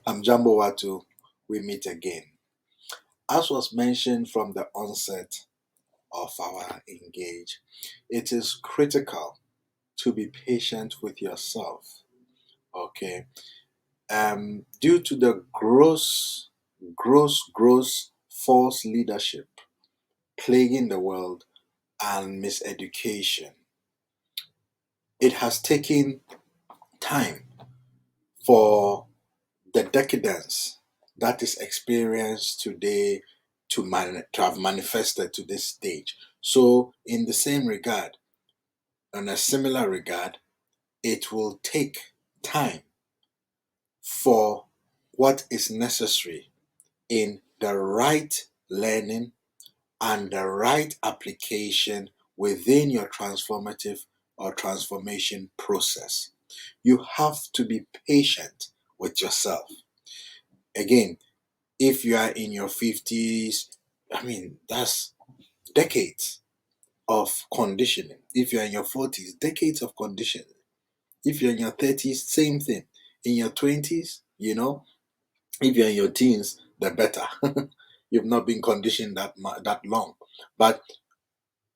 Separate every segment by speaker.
Speaker 1: I'm Jambo Watu. We meet again. As was mentioned from the onset of our engage, it is critical to be patient with yourself. Okay. Due to the gross false leadership plaguing the world and miseducation, it has taken time for the decadence that is experienced today to have manifested to this stage. So, in the same regard, in a similar regard, it will take time for what is necessary in the right learning and the right application within your transformative or transformation process. You have to be patient with yourself. Again, if you are in your 50s, that's decades of conditioning. If you're in your 40s, decades of conditioning. If you're in your 30s, same thing. In your 20s, if you're in your teens, the better. You've not been conditioned that long. But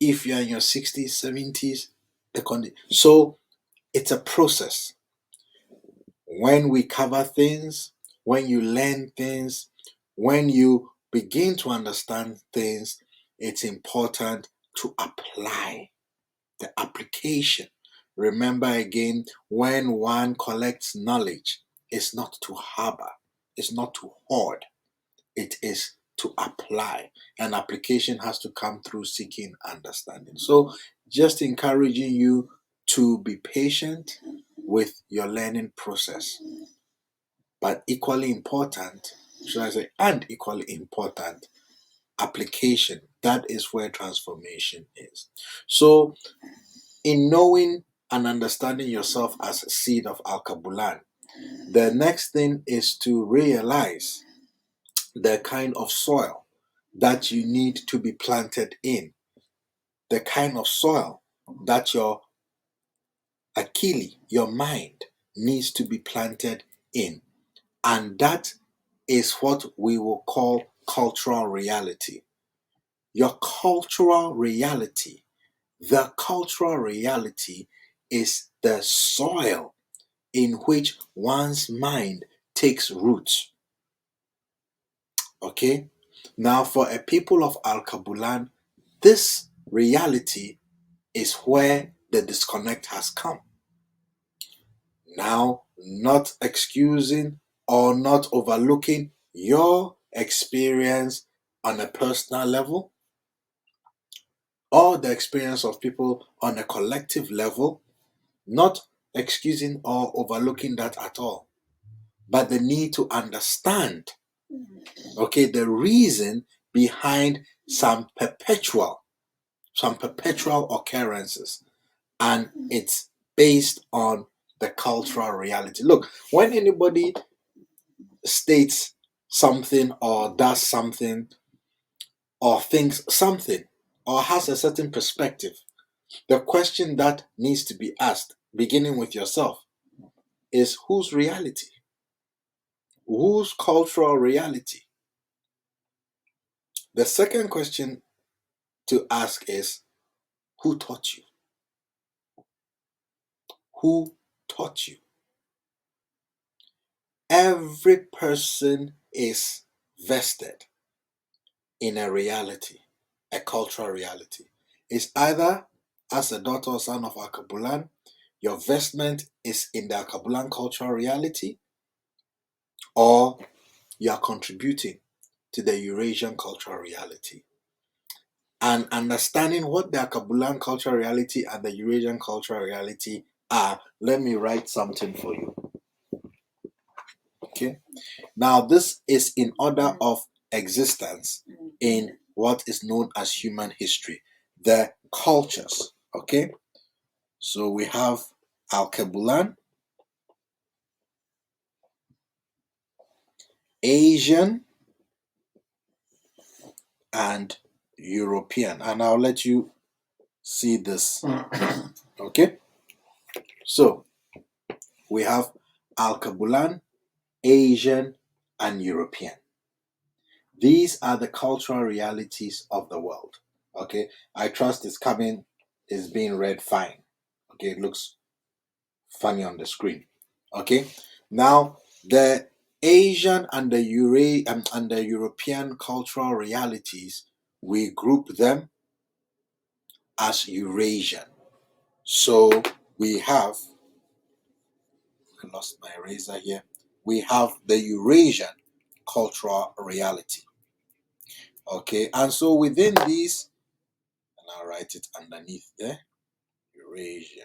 Speaker 1: if you're in your 60s, 70s, so it's a process. When we cover things, when you learn things, when you begin to understand things, it's important to apply the application. Remember again, when one collects knowledge, it's not to harbor, it's not to hoard, it is to apply. And application has to come through seeking understanding. So, just encouraging you to be patient with your learning process. But equally important, should I say, and equally important, application. That is where transformation is. So, in knowing and understanding yourself as a seed of Alkebu-Lan, the next thing is to realize the kind of soil that you need to be planted in, the kind of soil that your Achille, your mind, needs to be planted in. And that is what we will call cultural reality. Your cultural reality, the cultural reality is the soil in which one's mind takes root. Okay? Now, for a people of Alkebu-Lan, this reality is where the disconnect has come. Now, not excusing or not overlooking your experience on a personal level or the experience of people on a collective level, not excusing or overlooking that at all, but the need to understand, okay, the reason behind some perpetual occurrences, and it's based on the cultural reality. Look, when anybody states something or does something or thinks something or has a certain perspective, the question that needs to be asked, beginning with yourself, is whose reality? Whose cultural reality? The second question to ask is, who taught you? Who taught you? Every person is vested in a reality, a cultural reality. It's either as a daughter or son of Alkebu-Lan, your vestment is in the Alkebu-Lan cultural reality, or you are contributing to the Eurasian cultural reality. And understanding what the Alkebu-Lan cultural reality and the Eurasian cultural reality are, let me write something for you. Okay. Now, this is in order of existence in what is known as human history, the cultures. Okay. So we have Alkebu-Lan, Asian, and European. And I'll let you see this. Okay. So we have Alkebu-Lan, Asian, and European. These are the cultural realities of the world. Okay, I trust is being read fine. Okay, it looks funny on the screen. Okay, now the Asian and and the European cultural realities, we group them as Eurasian. So we have, I lost my eraser here. We have the Eurasian cultural reality. Okay, and so within these, and I'll write it underneath there, Eurasian.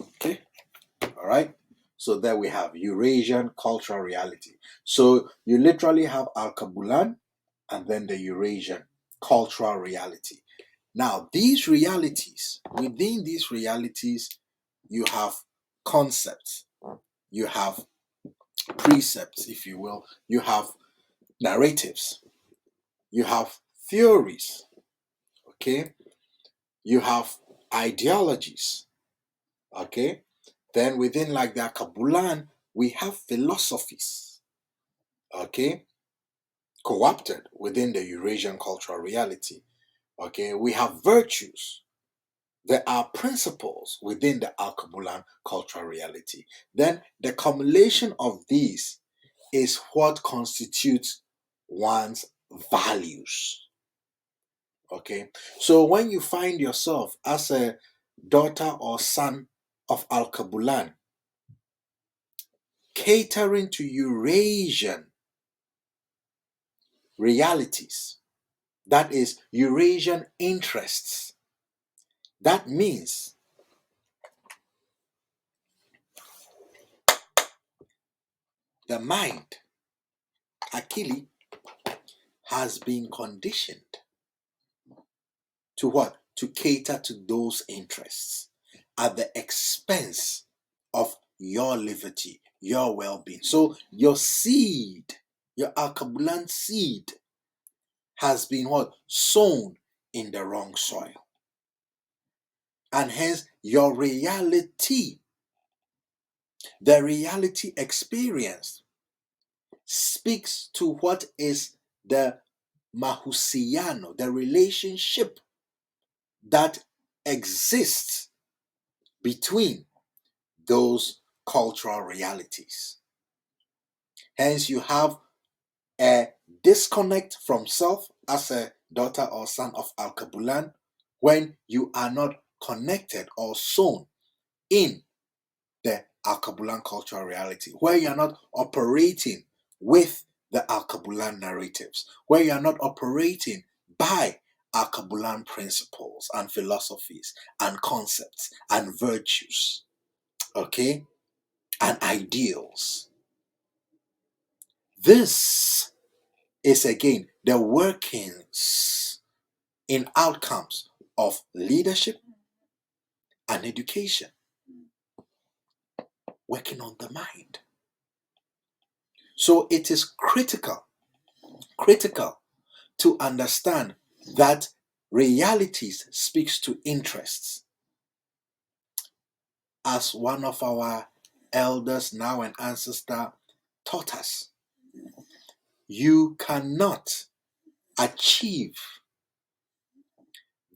Speaker 1: Okay, all right. So there we have Eurasian cultural reality. So you literally have Alkebu-Lan and then the Eurasian cultural reality. Now, these realities, within these realities, you have concepts, you have precepts, if you will, you have narratives, you have theories, okay, you have ideologies, okay. Then within like the Alkebu-Lan, we have philosophies, okay, co-opted within the Eurasian cultural reality, okay. We have virtues. There are principles within the Alkebu-Lan cultural reality. Then the accumulation of these is what constitutes one's values. Okay, so when you find yourself as a daughter or son of Alkebu-Lan, catering to Eurasian realities, that is Eurasian interests, that means the mind, Akili, has been conditioned to what? To cater to those interests at the expense of your liberty, your well-being. So your seed, your Alkebu-Lan seed, has been what? Sown in the wrong soil. And hence your reality, the reality experience, speaks to what is the mahusiano, the relationship that exists between those cultural realities. Hence, you have a disconnect from self as a daughter or son of Alkebu-Lan when you are not connected or sown in the Alkebu-Lan cultural reality, where you are not operating with the Alkebu-Lan narratives, where you are not operating by Alkebu-Lan principles and philosophies and concepts and virtues, okay, and ideals. This is again the workings in outcomes of leadership and education, working on the mind. So it is critical to understand that realities speaks to interests. As one of our elders, now an ancestor, taught us, you cannot achieve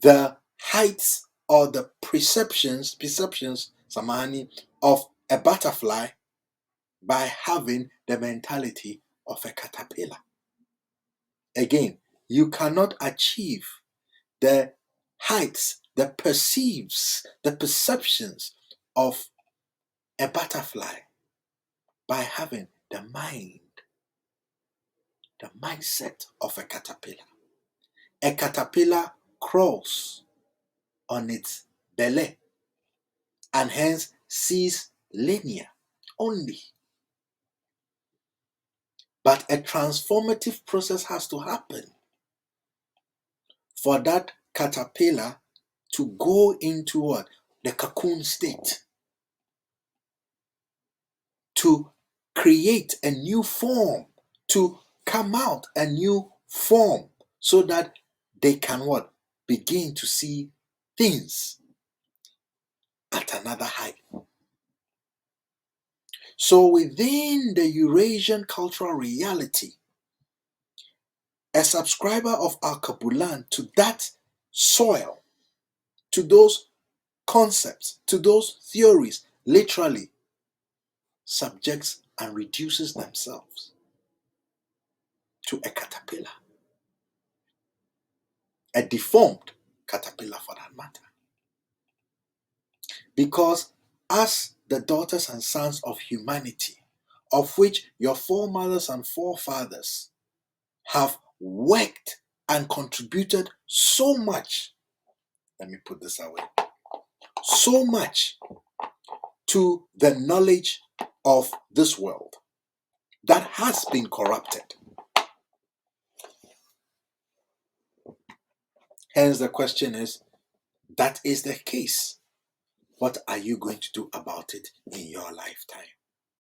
Speaker 1: the heights or the perceptions, Samani, of a butterfly by having the mentality of a caterpillar. Again, you cannot achieve the heights, the perceptions of a butterfly by having the mindset of a caterpillar. A caterpillar crawls on its belly and hence sees linear only. But a transformative process has to happen for that caterpillar to go into what? The cocoon state. To create a new form, to come out a new form, so that they can what? Begin to see things at another height. So within the Eurasian cultural reality, a subscriber of Alkebu-Lan to that soil, to those concepts, to those theories, literally subjects and reduces themselves to a caterpillar, a deformed caterpillar for that matter. Because as the daughters and sons of humanity, of which your foremothers and forefathers have worked and contributed so much, let me put this away, so much to the knowledge of this world that has been corrupted. Hence the question is, that is the case. What are you going to do about it in your lifetime?